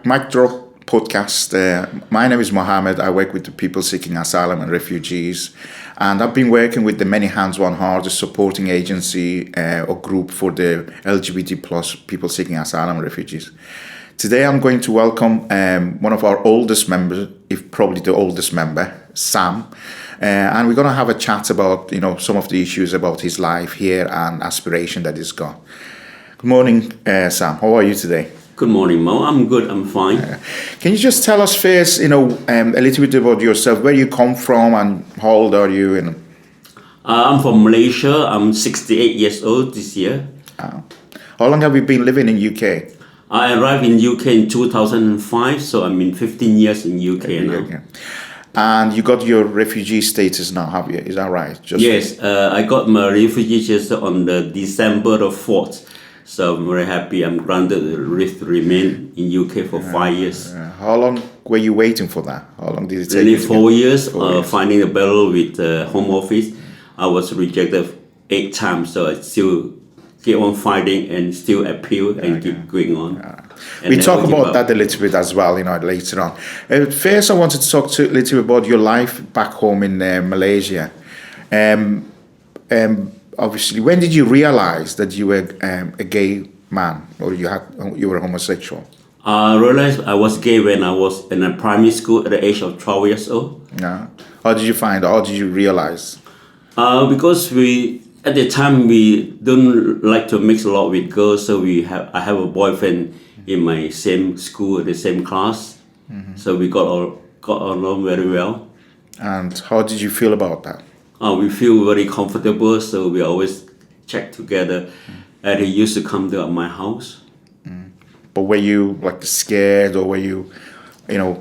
Mic Drop podcast. My name is Mohammed. I work with the people seeking asylum and refugees. And I've been working with the Many Hands One Heart, the supporting agency or group for the LGBT plus people seeking asylum and refugees. Today I'm going to welcome one of our oldest members, if probably the oldest member, Sam. And we're going to have a chat about, some of the issues about his life here and aspiration that he's got. Good morning, Sam. How are you today? Good morning, Mo. I'm good. I'm fine. Can you just tell us first, a little bit about yourself, where you come from and how old are you? I'm from Malaysia. I'm 68 years old this year. How long have you been living in UK? I arrived in UK in 2005, so I'm in 15 years in UK now. Okay. And you got your refugee status now, have you? Is that right? Yes, I got my refugee status on the December the 4th. So I'm very happy. I'm granted the right to remain in UK for 5 years. How long were you waiting for that? How long did it take? Only 4 years. Finding a battle with the Home Office. I was rejected 8 times, so I still keep on fighting and still appeal and keep going on. We talk about that a little bit as well, later on. First, I wanted to talk a little bit about your life back home in Malaysia. Obviously, when did you realize that you were a gay man or you were homosexual? I realized I was gay when I was in a primary school at the age of 12 years old. Yeah. How did you find out? How did you realize? Because at the time we don't like to mix a lot with girls, so I have a boyfriend in my same school, the same class. Mm-hmm. So we got along very well. And how did you feel about that? We feel very comfortable, so we always check together. And he used to come to my house. But were you scared, or were you,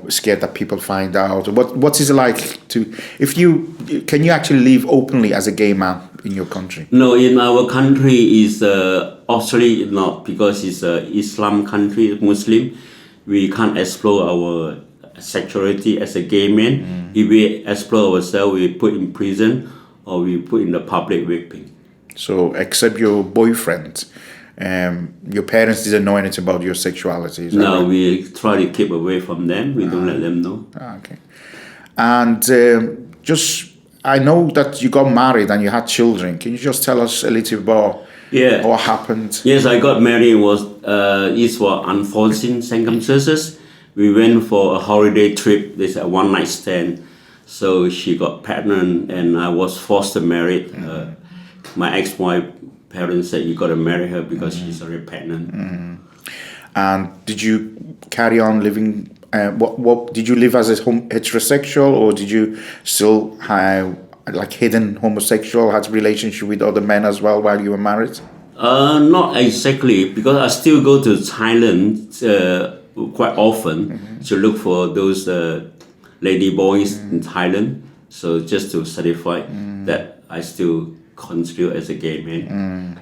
scared that people find out? What is it like can you actually live openly as a gay man in your country? No, in our country is Australia not, because it's a Islam country, Muslim. We can't explore our sexuality as a gay man. If we explore ourselves, we put in prison or we put in the public whipping. So, except your boyfriend, your parents didn't know anything about your sexuality? No, right? We try to keep away from them. We don't let them know. Okay. And I know that you got married and you had children. Can you just tell us a little about what happened? Yes, I got married. It was unforeseen circumstances. We went for a holiday trip. This a one-night stand. So she got pregnant and I was forced to marry. My ex-wife parents said you got to marry her because she's already pregnant. And did you carry on living? What did you live as a heterosexual, or did you still have hidden homosexual? Had relationship with other men as well while you were married? Not exactly, because I still go to Thailand quite often to look for those lady boys in Thailand. So just to certify that I still consider as a gay man.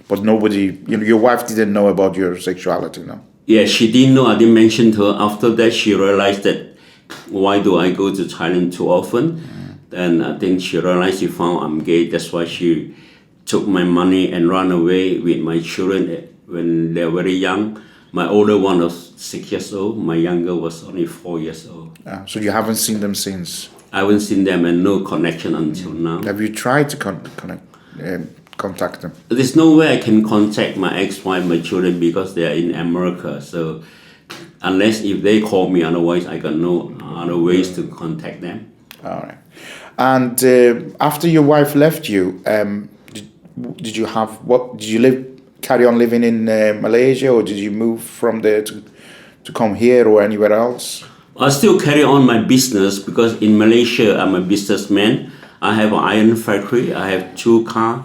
But nobody, your wife didn't know about your sexuality, no? Yeah, she didn't know. I didn't mention to her. After that, she realized that why do I go to Thailand too often? Then I think she realized she found I'm gay. That's why she took my money and ran away with my children when they were very young. My older one was 6 years old. My younger was only 4 years old. So you haven't seen them since? I haven't seen them and no connection until now. Have you tried to contact them? There's no way I can contact my ex-wife, my children, because they are in America. So unless if they call me, otherwise I got no other ways to contact them. All right. And after your wife left you, did you carry on living in Malaysia, or did you move from there to come here or anywhere else? I still carry on my business because in Malaysia I'm a businessman. I have an iron factory. I have 2 cars,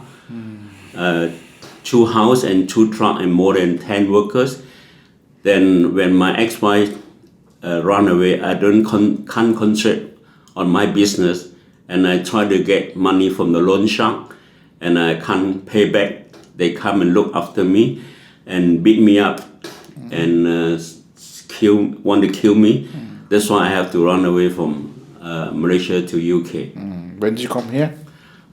2 houses and 2 trucks and more than 10 workers. Then when my ex-wife ran away, I can't concentrate on my business, and I try to get money from the loan shark, and I can't pay back. They come and look after me and beat me up and want to kill me. That's why I have to run away from Malaysia to UK. When did you come here?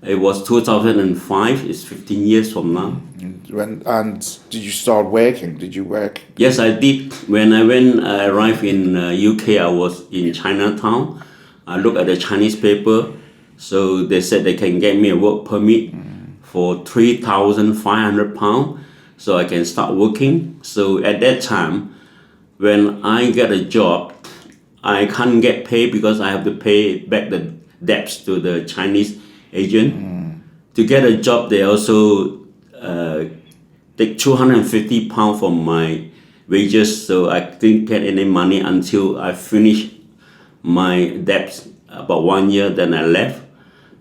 It was 2005. It's 15 years from now. And did you start working? Did you work? Yes, I did. When I arrived in UK, I was in Chinatown. I looked at the Chinese paper, so they said they can get me a work permit for £3,500, so I can start working. So at that time, when I get a job, I can't get paid because I have to pay back the debts to the Chinese agent. To get a job, they also take £250 from my wages, so I didn't get any money until I finished my debts about 1 year. Then I left.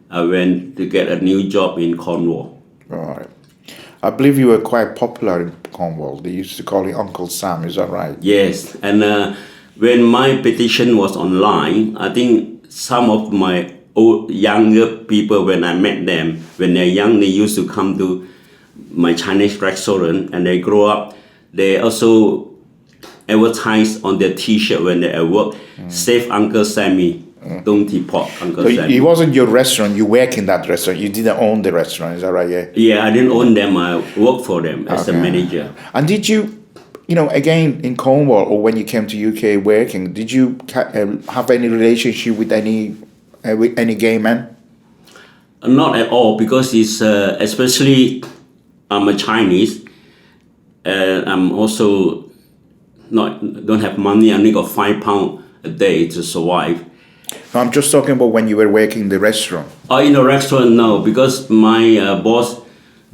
I went to get a new job in Cornwall. All right. I believe you were quite popular in Cornwall. They used to call you Uncle Sam. Is that right? Yes, and when my petition was online, I think some of my younger people, when I met them, when they're young, they used to come to my Chinese restaurant, and they grow up. They also advertise on their T-shirt when they're at work, "Save Uncle Sammy, don't deport Uncle So Sammy." it wasn't your restaurant. You work in that restaurant. You didn't own the restaurant. Is that right? Yeah. Yeah, I didn't own them. I worked for them as a manager. And did you, again in Cornwall or when you came to UK working, did you have any relationship with any gay men? Not at all, because it's especially I'm a Chinese, and I'm also don't have money. I only got £5 a day to survive. No, I'm just talking about when you were working in the restaurant. In a restaurant, no, because my boss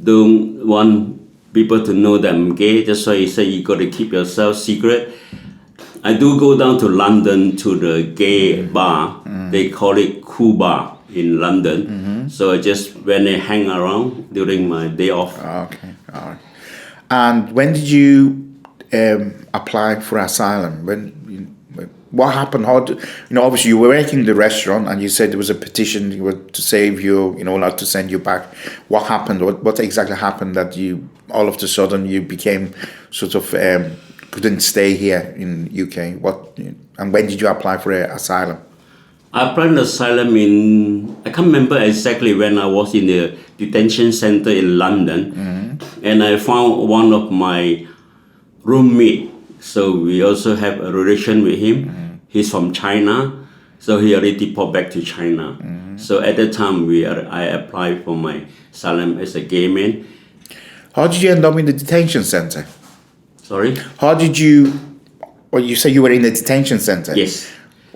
don't want people to know that I'm gay. That's why he said you got to keep yourself secret. I do go down to London to the gay bar. They call it Cool Bar in London. So I just when they hang around during my day off. Okay, all right. And when did you apply for asylum? What happened? Obviously you were working in the restaurant, and you said there was a petition to save you, not to send you back. What happened? What exactly happened that you all of a sudden you became sort of couldn't stay here in UK? And when did you apply for asylum? I applied asylum I can't remember exactly when. I was in the detention center in London, and I found one of my roommate. So we also have a relation with him. He's from China, so he already deported back to China. So at that time, I applied for my asylum as a gay man. How did you end up in the detention center? Sorry? How did you? Well, you say you were in the detention center. Yes.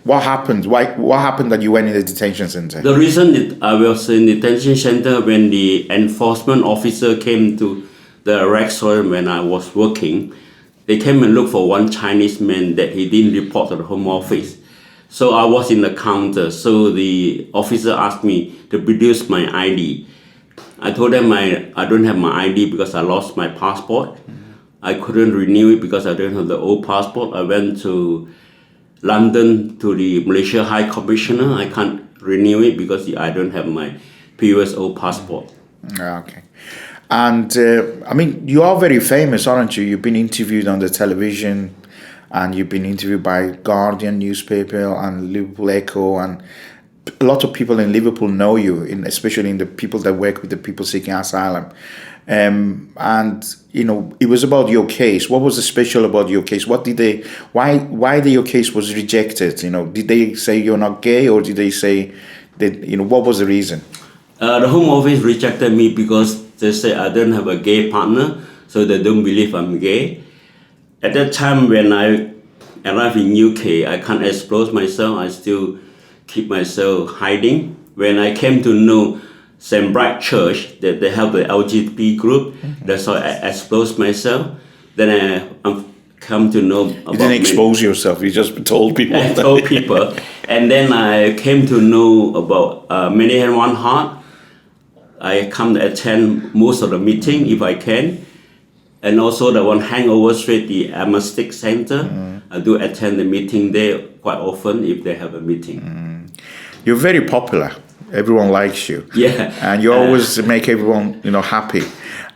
What happened? What happened that you went in the detention center? The reason that I was in the detention center, when the enforcement officer came to the restaurant when I was working, they came and looked for one Chinese man that he didn't report to the Home Office. So I was in the counter. So the officer asked me to produce my ID. I told them I don't have my ID because I lost my passport. I couldn't renew it because I didn't have the old passport. I went to London to the Malaysia High Commissioner. I can't renew it because I don't have my previous old passport. Okay. And you are very famous, aren't you? You've been interviewed on the television, and you've been interviewed by Guardian newspaper and Liverpool Echo, and a lot of people in Liverpool know you, especially in the people that work with the people seeking asylum. It was about your case. What was special about your case? Why your case was rejected? Did they say you're not gay, or did they say that, what was the reason? The Home Office rejected me because they say I don't have a gay partner, so they don't believe I'm gay. At that time when I arrived in UK, I can't expose myself. I still keep myself hiding. When I came to know St. Bright Church, that they have the LGBT group, that's how I exposed myself. Then I come to know about... You didn't expose yourself, you just told people. I told people. And then I came to know about Many Hand One Heart. I come to attend most of the meeting if I can. And also the one Hangover Street, the Amnestic Center. I do attend the meeting there quite often if they have a meeting. You're very popular. Everyone likes you. Yeah. And you always make everyone, happy.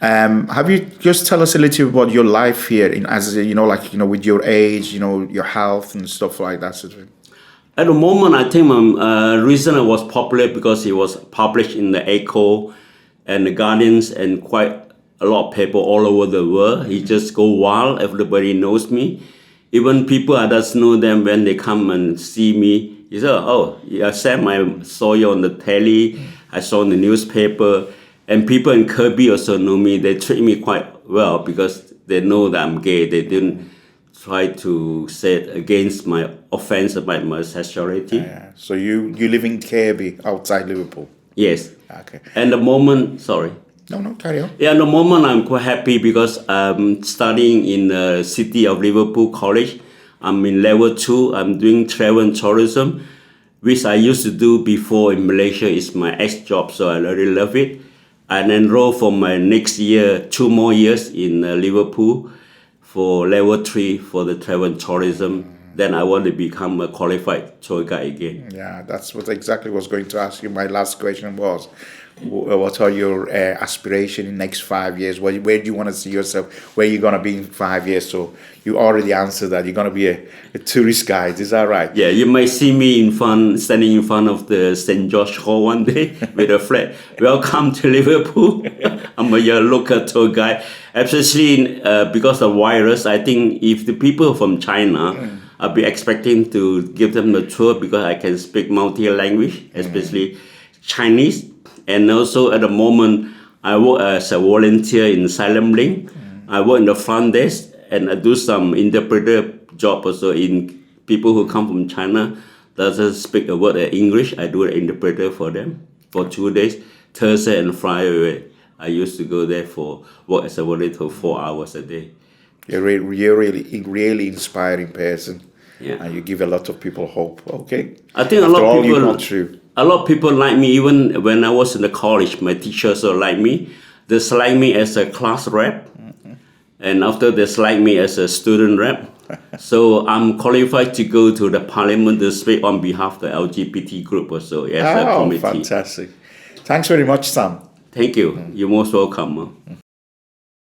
Have you just tell us a little about your life here with your age, your health and stuff like that sort of thing? At the moment, I think reason I was popular because it was published in the Echo and the Guardians and quite a lot of people all over the world. He just go wild. Everybody knows me. Even people I just know them when they come and see me. He said, "Oh, yeah, Sam, I saw you on the telly. I saw in the newspaper." And people in Kirby also know me. They treat me quite well because they know that I'm gay. They didn't try to say it against my offense about my sexuality. Yeah. So you live in Kirby, outside Liverpool. Yes. Okay. And the moment, sorry. No, carry on. Yeah, at the moment I'm quite happy because I'm studying in the city of Liverpool College. I'm in level 2. I'm doing travel and tourism, which I used to do before in Malaysia. It's my ex-job, so I really love it. And enroll for my next year, 2 more years in Liverpool for level 3 for the travel and tourism. Then I want to become a qualified tour guide again. Yeah, that's what exactly was going to ask you. My last question was, what are your aspirations in the next 5 years? Where do you want to see yourself? Where are you going to be in 5 years? So you already answered that. You're going to be a tourist guide. Is that right? Yeah, you might see me standing in front of the St. George Hall one day with a flag. Welcome to Liverpool. I'm a local tour guide. Especially because of virus, I think if the people from China, I'll be expecting to give them a tour because I can speak multi-language, especially Chinese. And also at the moment, I work as a volunteer in Asylum Link. I work in the front desk and I do some interpreter job also in people who come from China doesn't speak a word of English. I do an interpreter for them for 2 days, Thursday and Friday. I used to go there for work as a volunteer 4 hours a day. You're really inspiring person. Yeah. And you give a lot of people hope. Okay. I think After all you've gone through. A lot of people like me. Even when I was in the college, my teachers also like me. They select me as a class rep, and after they select me as a student rep. So I'm qualified to go to the parliament to speak on behalf of the LGBT group also as a committee. Fantastic. Thanks very much, Sam. Thank you. You're most welcome.